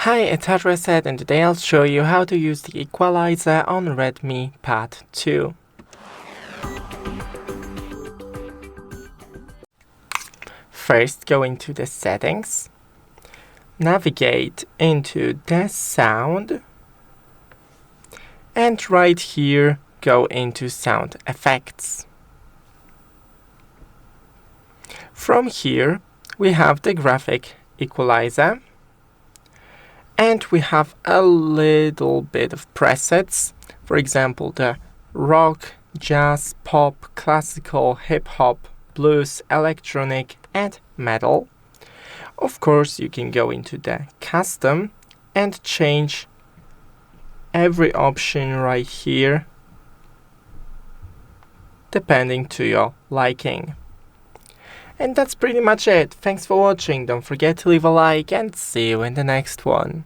Hi, it's HardReset, and today I'll show you how to use the equalizer on Redmi Pad 2. First, go into the settings, navigate into the sound, and right here go into sound effects. From here we have the graphic equalizer, and we have a little bit of presets, for example the rock, jazz, pop, classical, hip-hop, blues, electronic and metal. Of course you can go into the custom and change every option right here depending to your liking. And that's pretty much it. Thanks for watching. Don't forget to leave a like and see you in the next one.